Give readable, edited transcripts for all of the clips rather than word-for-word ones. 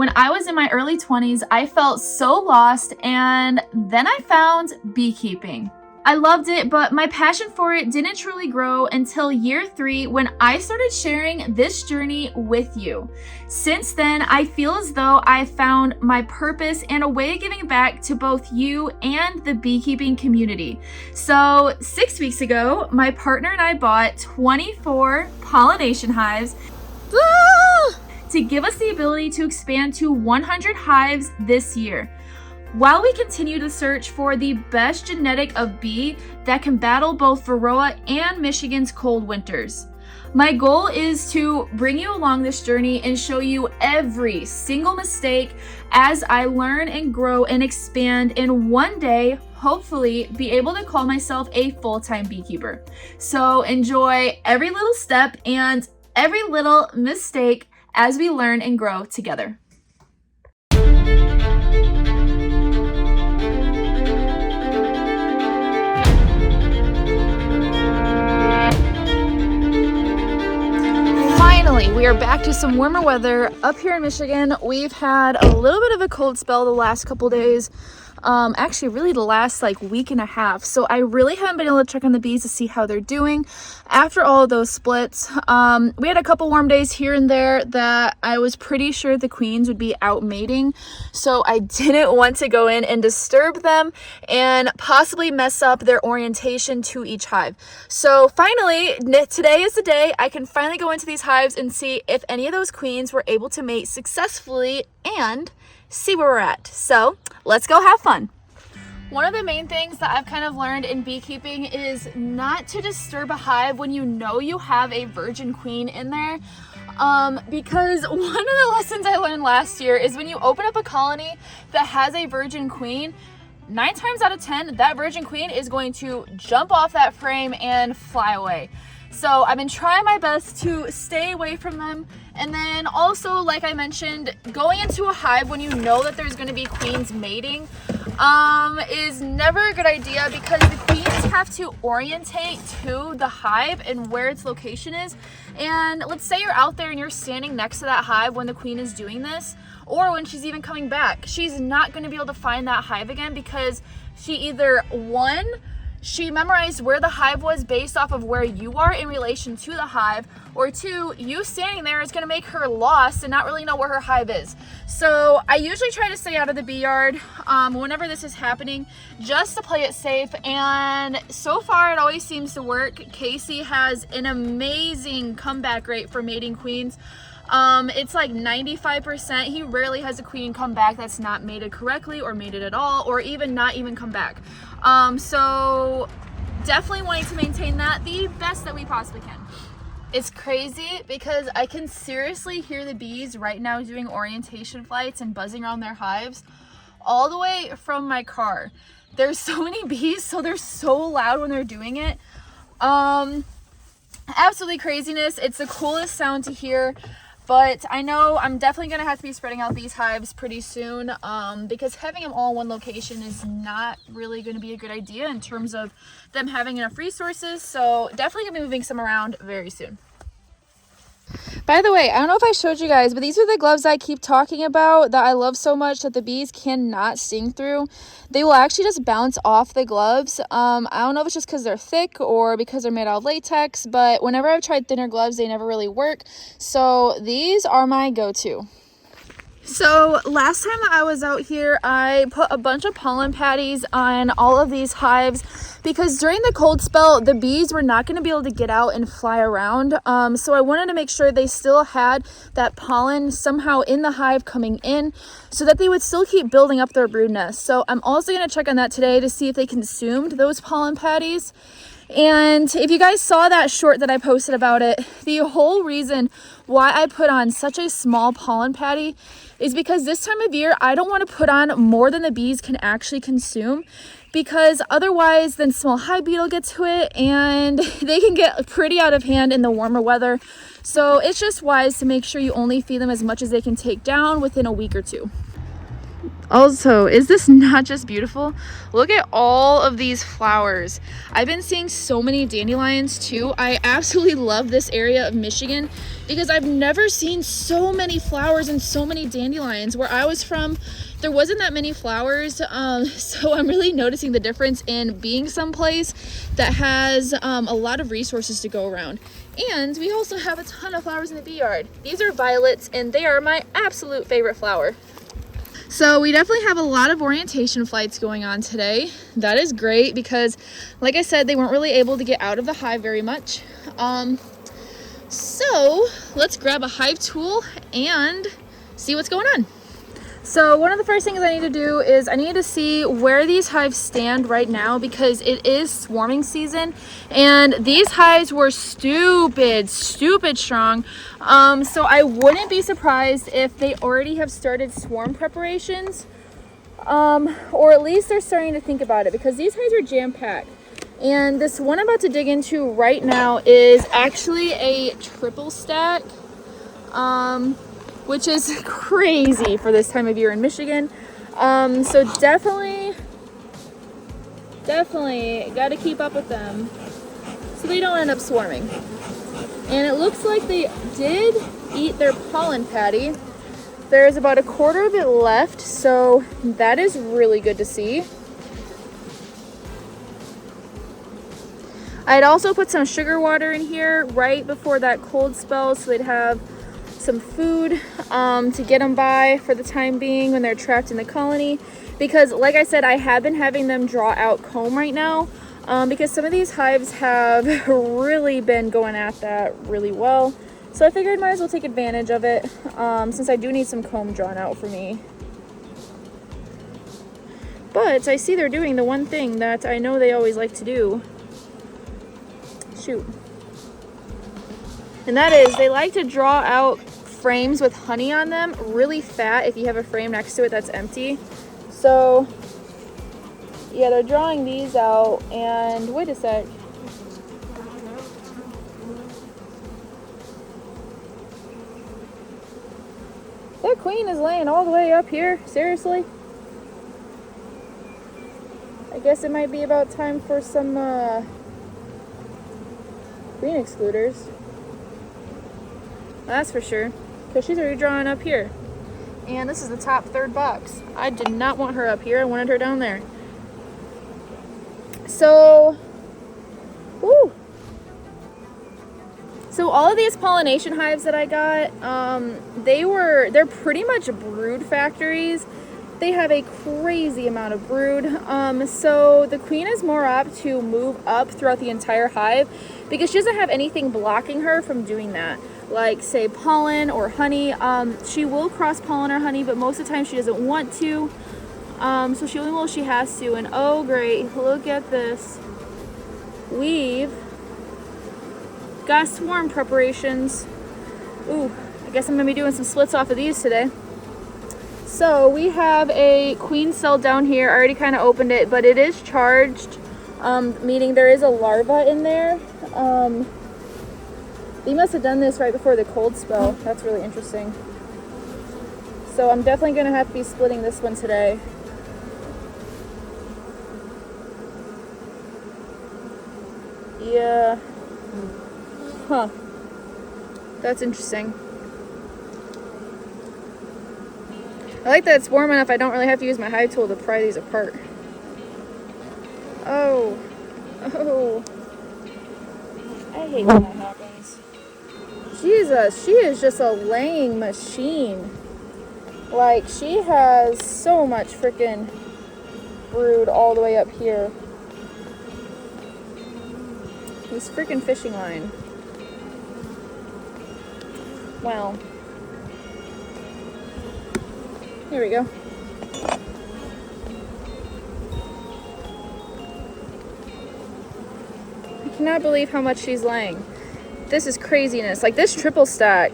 When I was in my early 20s, I felt so lost, and then I found beekeeping. I loved it, but my passion for it didn't truly grow until year 3 when I started sharing this journey with you. Since then, I feel as though I found my purpose and a way of giving back to both you and the beekeeping community. So 6 weeks ago, my partner and I bought 24 pollination hives to give us the ability to expand to 100 hives this year. While we continue to search for the best genetic of bee that can battle both varroa and Michigan's cold winters. My goal is to bring you along this journey and show you every single mistake as I learn and grow and expand, and one day, hopefully, be able to call myself a full-time beekeeper. So enjoy every little step and every little mistake as we learn and grow together. Finally, we are back to some warmer weather up here in Michigan. We've had a little bit of a cold spell the last couple days. Actually really the last week and a half. So I really haven't been able to check on the bees to see how they're doing after all of those splits. We had a couple warm days here and there that I was pretty sure the queens would be out mating. So I didn't want to go in and disturb them and possibly mess up their orientation to each hive. So finally, today is the day I can finally go into these hives and see if any of those queens were able to mate successfully and see where we're at. So let's go have fun. One of the main things that I've kind of learned in beekeeping is not to disturb a hive when you know you have a virgin queen in there. Because one of the lessons I learned last year is when you open up a colony that has a virgin queen, 9 times out of 10, that virgin queen is going to jump off that frame and fly away. So I've been trying my best to stay away from them. And then also, like I mentioned, going into a hive when you know that there's going to be queens mating is never a good idea, because the queens have to orientate to the hive and where its location is. And let's say you're out there and you're standing next to that hive when the queen is doing this, or when she's even coming back. She's not going to be able to find that hive again, because she either, one, she memorized where the hive was based off of where you are in relation to the hive, or 2, you standing there is going to make her lost and not really know where her hive is. So I usually try to stay out of the bee yard whenever this is happening, just to play it safe, and so far it always seems to work. Casey has an amazing comeback rate for mating queens. It's like 95%. He rarely has a queen come back that's not mated correctly or mated at all, or even not even come back. So definitely wanting to maintain that the best that we possibly can. It's crazy because I can seriously hear the bees right now doing orientation flights and buzzing around their hives all the way from my car. There's so many bees, so they're so loud when they're doing it. Absolutely craziness. It's the coolest sound to hear. But I know I'm definitely going to have to be spreading out these hives pretty soon, because having them all in one location is not really going to be a good idea in terms of them having enough resources. So definitely going to be moving some around very soon. By the way, I don't know if I showed you guys, but these are the gloves I keep talking about that I love so much that the bees cannot sting through. They will actually just bounce off the gloves. I don't know if it's just because they're thick or because they're made out of latex, but whenever I've tried thinner gloves, they never really work. So these are my go-to. So last time I was out here, I put a bunch of pollen patties on all of these hives because during the cold spell, the bees were not going to be able to get out and fly around. So I wanted to make sure they still had that pollen somehow in the hive coming in so that they would still keep building up their brood nest. So I'm also going to check on that today to see if they consumed those pollen patties. And if you guys saw that short that I posted about it, the whole reason why I put on such a small pollen patty is because this time of year, I don't want to put on more than the bees can actually consume, because otherwise then small hive beetle get to it and they can get pretty out of hand in the warmer weather. So it's just wise to make sure you only feed them as much as they can take down within a week or 2. Also, is this not just beautiful? Look at all of these flowers. I've been seeing so many dandelions too. I absolutely love this area of Michigan because I've never seen so many flowers and so many dandelions. Where I was from, there wasn't that many flowers. So I'm really noticing the difference in being someplace that has a lot of resources to go around. And we also have a ton of flowers in the bee yard. These are violets and they are my absolute favorite flower. So we definitely have a lot of orientation flights going on today. That is great because, like I said, they weren't really able to get out of the hive very much. So let's grab a hive tool and see what's going on. So one of the first things I need to do is I need to see where these hives stand right now because it is swarming season and these hives were stupid strong. So I wouldn't be surprised if they already have started swarm preparations, or at least they're starting to think about it because these hives are jam-packed. And this one I'm about to dig into right now is actually a triple stack. Which is crazy for this time of year in Michigan. So definitely got to keep up with them so they don't end up swarming. And it looks like they did eat their pollen patty. There's about a quarter of it left, so that is really good to see. I'd also put some sugar water in here right before that cold spell so they'd have some food to get them by for the time being when they're trapped in the colony, because like I said, I have been having them draw out comb right now because some of these hives have really been going at that really well, so I figured I might as well take advantage of it since I do need some comb drawn out for me. But I see they're doing the one thing that I know they always like to do. Shoot. And that is, they like to draw out frames with honey on them really fat if you have a frame next to it that's empty. So yeah, they're drawing these out, and wait a sec. That queen is laying all the way up here, seriously? I guess it might be about time for some queen excluders. That's for sure, because she's already drawing up here. And this is the top third box. I did not want her up here, I wanted her down there. So, woo. So all of these pollination hives that I got, they're pretty much brood factories. They have a crazy amount of brood. So the queen is more apt to move up throughout the entire hive because she doesn't have anything blocking her from doing that. Like say pollen or honey. She will cross pollen or honey, but most of the time she doesn't want to. So she only will if she has to. And oh great, look at this. We've got swarm preparations. Ooh, I guess I'm gonna be doing some splits off of these today. So we have a queen cell down here. I already kind of opened it, but it is charged, meaning there is a larva in there. They must have done this right before the cold spell. That's really interesting. So I'm definitely gonna have to be splitting this one today. Yeah. Huh. That's interesting. I like that it's warm enough I don't really have to use my hive tool to pry these apart. Oh. Oh. I hate when that happens. Jesus, she is just a laying machine. Like, she has so much freaking brood all the way up here. This freaking fishing line. Wow. Here we go. I cannot believe how much she's laying. This is craziness. Like this triple stack.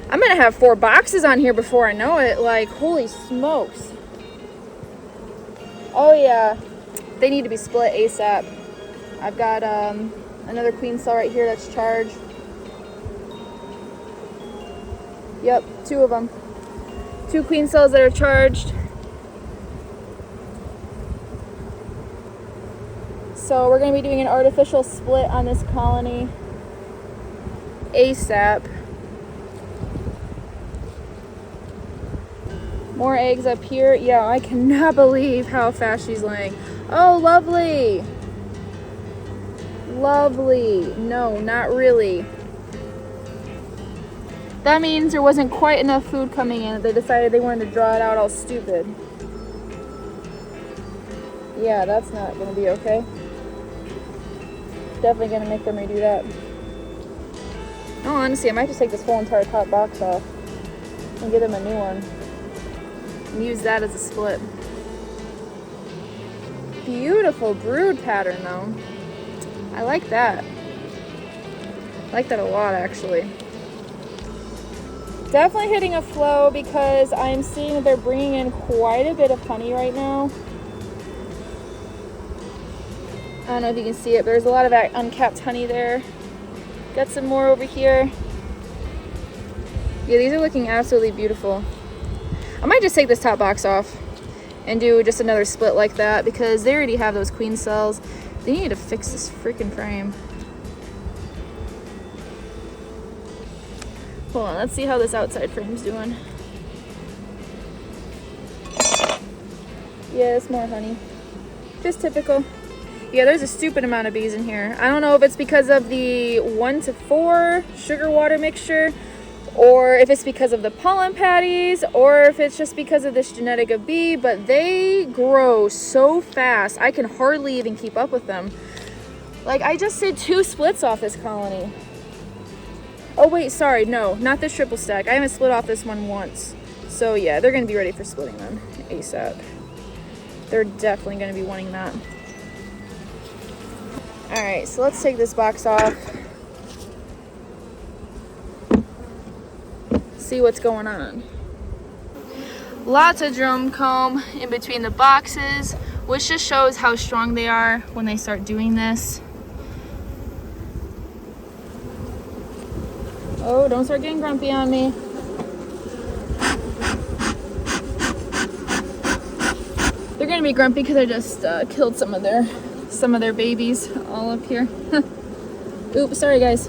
I'm gonna have 4 boxes on here before I know it. Like, holy smokes. Oh yeah. They need to be split ASAP. I've got another queen cell right here that's charged. Yep, 2 of them. 2 queen cells that are charged. So we're going to be doing an artificial split on this colony ASAP. More eggs up here. Yeah, I cannot believe how fast she's laying. Oh, lovely. Lovely. No, not really. That means there wasn't quite enough food coming in. They decided they wanted to draw it out all stupid. Yeah, that's not going to be okay. Definitely going to make them redo that. Oh, honestly, I might just take this whole entire top box off and get them a new one. And use that as a split. Beautiful brood pattern, though. I like that. I like that a lot, actually. Definitely hitting a flow because I'm seeing that they're bringing in quite a bit of honey right now. I don't know if you can see it, but there's a lot of uncapped honey there. Got some more over here. Yeah, these are looking absolutely beautiful. I might just take this top box off and do just another split like that because they already have those queen cells. They need to fix this freaking frame. Hold on, let's see how this outside frame's doing. Yes, more honey. Just typical. Yeah, there's a stupid amount of bees in here. I don't know if it's because of the 1 to 4 sugar water mixture, or if it's because of the pollen patties, or if it's just because of this genetic of bee, but they grow so fast, I can hardly even keep up with them. Like, I just did 2 splits off this colony. Oh wait, sorry, no, not this triple stack. I haven't split off this one once. So yeah, they're gonna be ready for splitting them ASAP. They're definitely gonna be wanting that. All right, so let's take this box off. See what's going on. Lots of drum comb in between the boxes, which just shows how strong they are when they start doing this. Oh, don't start getting grumpy on me. They're gonna be grumpy because I just killed some of their babies all up here. Oops, sorry guys.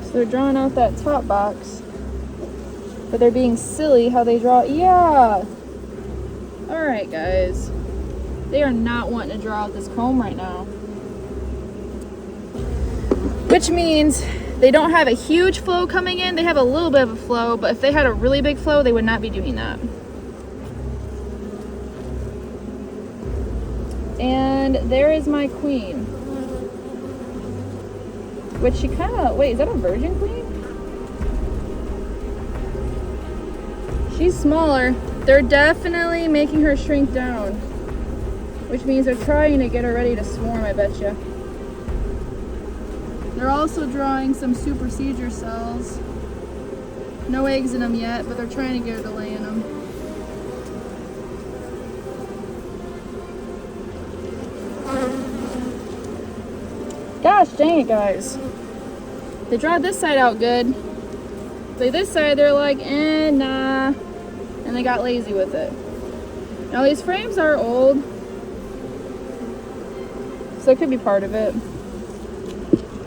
So they're drawing out that top box, but they're being silly how they draw. Yeah. All right, guys. They are not wanting to draw out this comb right now. Which means they don't have a huge flow coming in. They have a little bit of a flow, but if they had a really big flow, they would not be doing that. And there is my queen. Which she kind of, wait, is that a virgin queen? She's smaller. They're definitely making her shrink down. Which means they're trying to get her ready to swarm, I bet you. They're also drawing some supersedure cells. No eggs in them yet, but they're trying to get her to lay in them. Gosh dang it, guys. They draw this side out good. But this side, they're like, nah. And they got lazy with it. Now, these frames are old. So it could be part of it.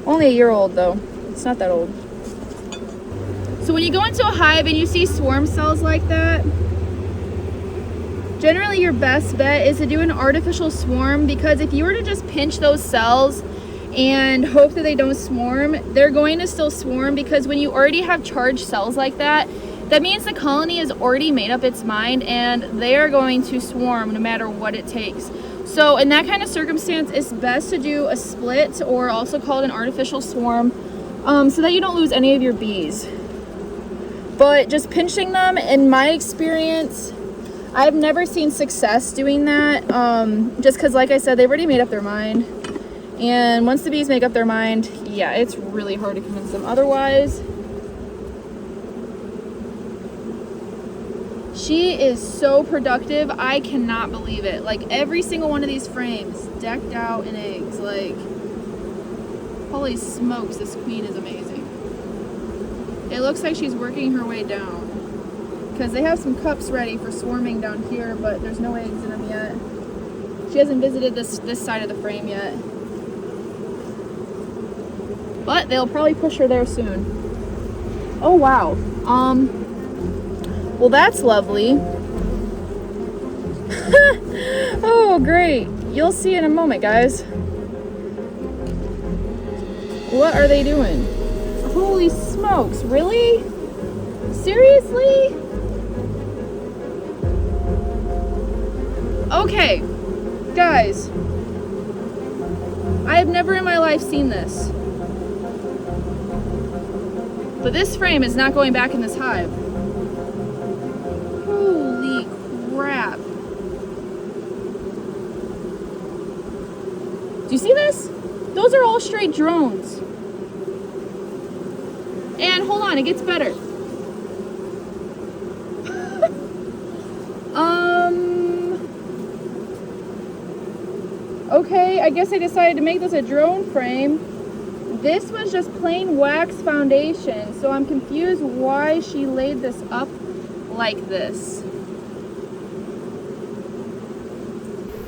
Only a year old, though. It's not that old. So when you go into a hive and you see swarm cells like that, generally your best bet is to do an artificial swarm, because if you were to just pinch those cells and hope that they don't swarm, they're going to still swarm, because when you already have charged cells like that, that means the colony has already made up its mind and they are going to swarm no matter what it takes. So in that kind of circumstance, it's best to do a split, or also called an artificial swarm, so that you don't lose any of your bees. But just pinching them, in my experience, I've never seen success doing that, just because, like I said, they've already made up their mind. And once the bees make up their mind, yeah, it's really hard to convince them otherwise. She is so productive, I cannot believe it. Like, every single one of these frames decked out in eggs. Like, holy smokes, this queen is amazing. It looks like she's working her way down. Because they have some cups ready for swarming down here, but there's no eggs in them yet. She hasn't visited this side of the frame yet. But they'll probably push her there soon. Oh wow. Well, that's lovely. Oh great. You'll see in a moment, guys. What are they doing? Holy smokes, really? Seriously? Okay, guys, I have never in my life seen this. But this frame is not going back in this hive. Holy crap. Do you see this? Those are all straight drones. And hold on, it gets better. Okay, I guess I decided to make this a drone frame. This was just plain wax foundation, so I'm confused why she laid this up like this.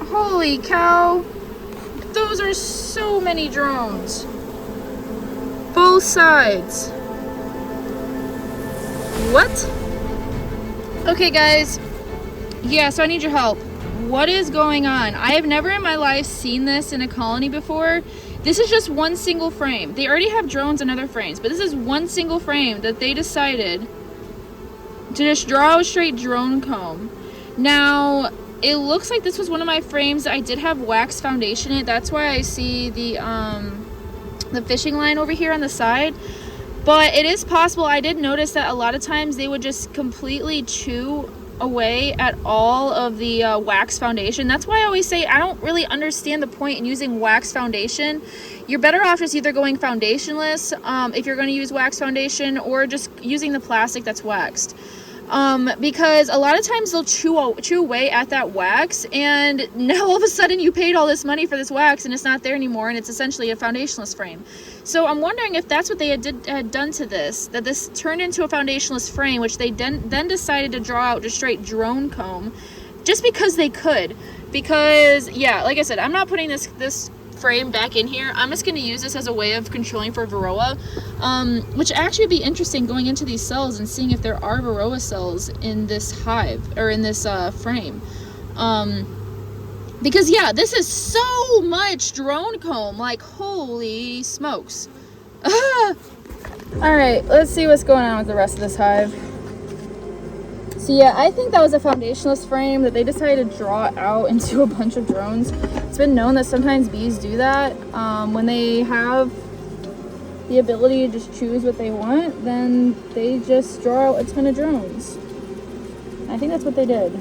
Holy cow. Those are so many drones. Both sides. What? Okay, guys. Yeah, so I need your help. What is going on? I have never in my life seen this in a colony before. This is just one single frame. They already have drones in other frames, but this is one single frame that they decided to just draw a straight drone comb. Now, it looks like this was one of my frames that I did have wax foundation in it. That's why I see the fishing line over here on the side. But it is possible. I did notice that a lot of times they would just completely chew away at all of the wax foundation. That's why I always say I don't really understand the point in using wax foundation. You're better off just either going foundationless if you're going to use wax foundation, or just using the plastic that's waxed. Because a lot of times they'll chew away at that wax, and now all of a sudden you paid all this money for this wax and it's not there anymore, and it's essentially a foundationless frame. So I'm wondering if that's what they had done to this, that this turned into a foundationless frame, which they then decided to draw out just straight drone comb just because they could. Because yeah, like I said, I'm not putting this frame back in here. I'm just going to use this as a way of controlling for varroa, which actually would be interesting going into these cells and seeing if there are varroa cells in this hive or in this frame. Because yeah, this is so much drone comb, like holy smokes. All right, let's see what's going on with the rest of this hive. So yeah, I think that was a foundationless frame that they decided to draw out into a bunch of drones. It's been known that sometimes bees do that. When they have the ability to just choose what they want, then they just draw out a ton of drones. I think that's what they did,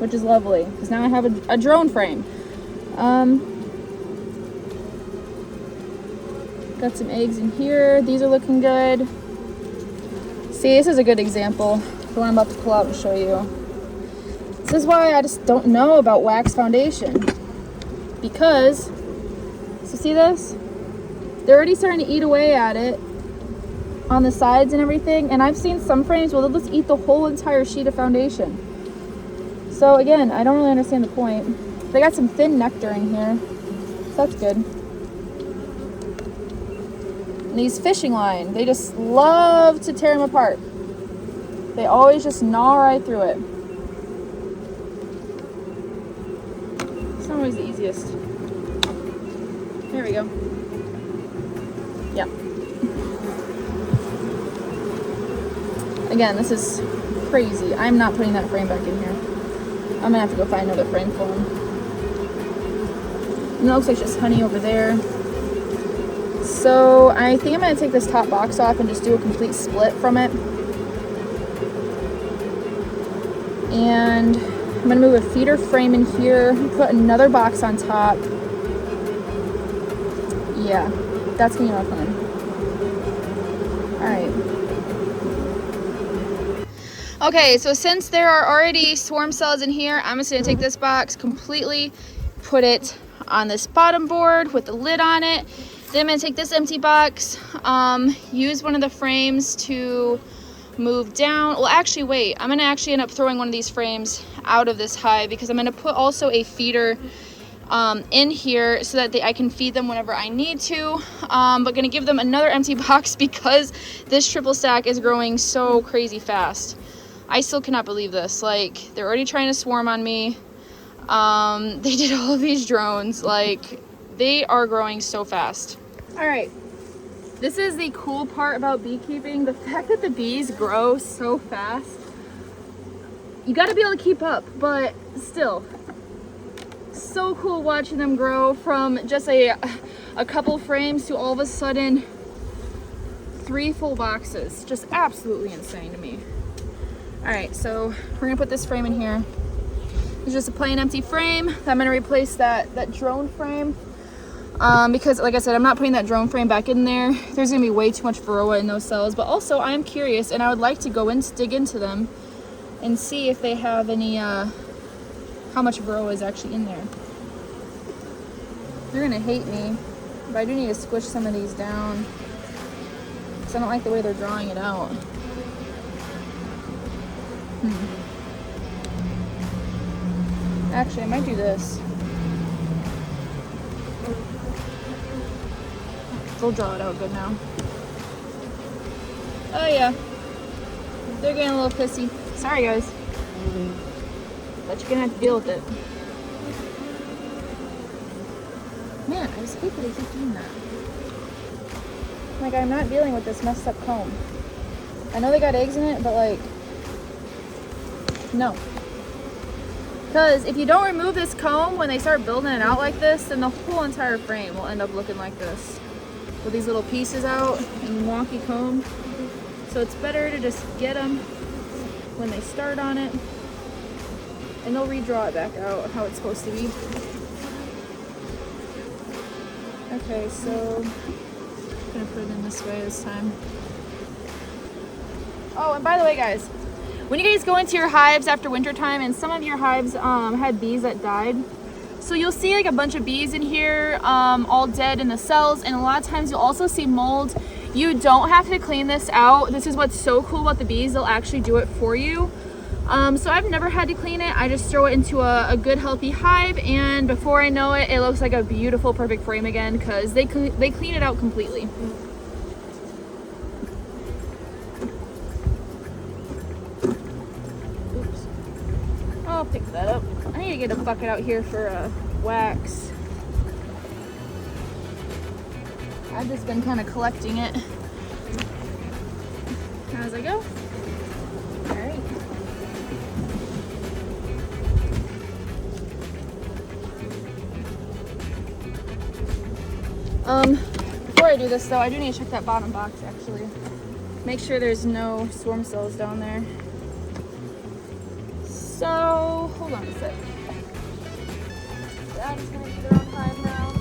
which is lovely, because now I have a drone frame. Got some eggs in here. These are looking good. See, this is a good example. The one I'm about to pull out and show you. This is why I just don't know about wax foundation. Because, so see this? They're already starting to eat away at it on the sides and everything. And I've seen some frames where they'll just eat the whole entire sheet of foundation. So again, I don't really understand the point. They got some thin nectar in here, so that's good. And these fishing line, they just love to tear them apart. They always just gnaw right through it. It's not always the easiest. There we go. Yeah. Again, this is crazy. I'm not putting that frame back in here. I'm gonna have to go find another frame for him. And it looks like just honey over there. So I think I'm gonna take this top box off and just do a complete split from it. And I'm gonna move a feeder frame in here, put another box on top. Yeah, that's gonna be my plan. All right. Okay, so since there are already swarm cells in here, I'm just gonna take this box completely, put it on this bottom board with the lid on it, Then I'm gonna take this empty box, use one of the frames to move down. Well, actually, wait, I'm gonna actually end up throwing one of these frames out of this hive because I'm gonna put also a feeder in here so that I can feed them whenever I need to, but gonna give them another empty box because this triple stack is growing so crazy fast. I still cannot believe this. Like, they're already trying to swarm on me. They did all of these drones. Like, they are growing so fast. All right, this is the cool part about beekeeping, the fact that the bees grow so fast. You got to be able to keep up, but still, so cool watching them grow from just a couple frames to all of a sudden 3 full boxes. Just absolutely insane to me. All right, so we're gonna put this frame in here. It's just a plain empty frame. I'm gonna replace that drone frame. Because like I said, I'm not putting that drone frame back in there. There's gonna be way too much varroa in those cells, but also I'm curious and I would like to go in, dig into them and see if they have any, how much varroa is actually in there. They're gonna hate me, but I do need to squish some of these down because I don't like the way they're drawing it out. Actually, I might do this. They'll draw it out good now. Oh yeah, they're getting a little pissy. Sorry guys, but you're gonna have to deal with it. Man, I just hate that I keep doing that. Like, I'm not dealing with this messed up comb. I know they got eggs in it, but like, no. Because if you don't remove this comb when they start building it out like this, then the whole entire frame will end up looking like this, with these little pieces out and wonky comb. So it's better to just get them when they start on it, and they'll redraw it back out how it's supposed to be. Okay, so I'm gonna put it in this way this time. Oh, and by the way guys, when you guys go into your hives after winter time, and some of your hives had bees that died, so you'll see like a bunch of bees in here all dead in the cells, and a lot of times you'll also see mold. You don't have to clean this out. This is what's so cool about the bees, they'll actually do it for you. So I've never had to clean it. I just throw it into a good healthy hive, and before I know it, it looks like a beautiful perfect frame again because they clean it out completely. Oops. I'll pick that up. I need to get a bucket out here for wax. I've just been kind of collecting it as I go. All right. Before I do this though, I do need to check that bottom box actually. Make sure there's no swarm cells down there. So, hold on a sec. That's gonna be their own hive now.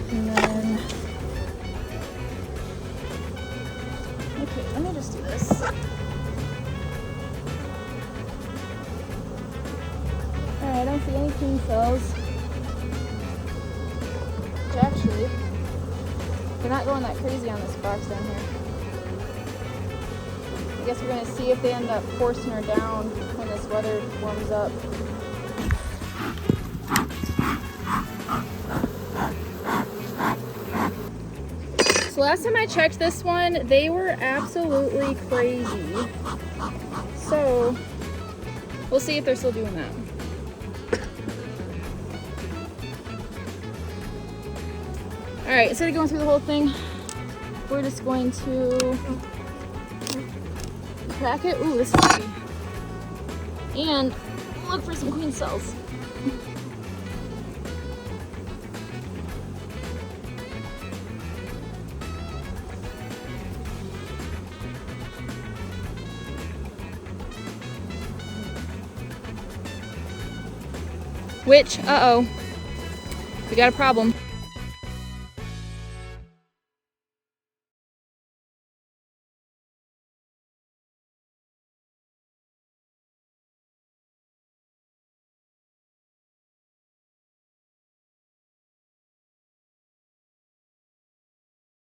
And then, okay, let me just do this. Alright, I don't see any queen cells. Which actually, they're not going that crazy on this box down here. I guess we're going to see if they end up forcing her down when this weather warms up. So last time I checked this one, they were absolutely crazy. So we'll see if they're still doing that. All right, instead of going through the whole thing, we're just going to crack it. Ooh, this is heavy. And look for some queen cells. Which, uh-oh, we got a problem.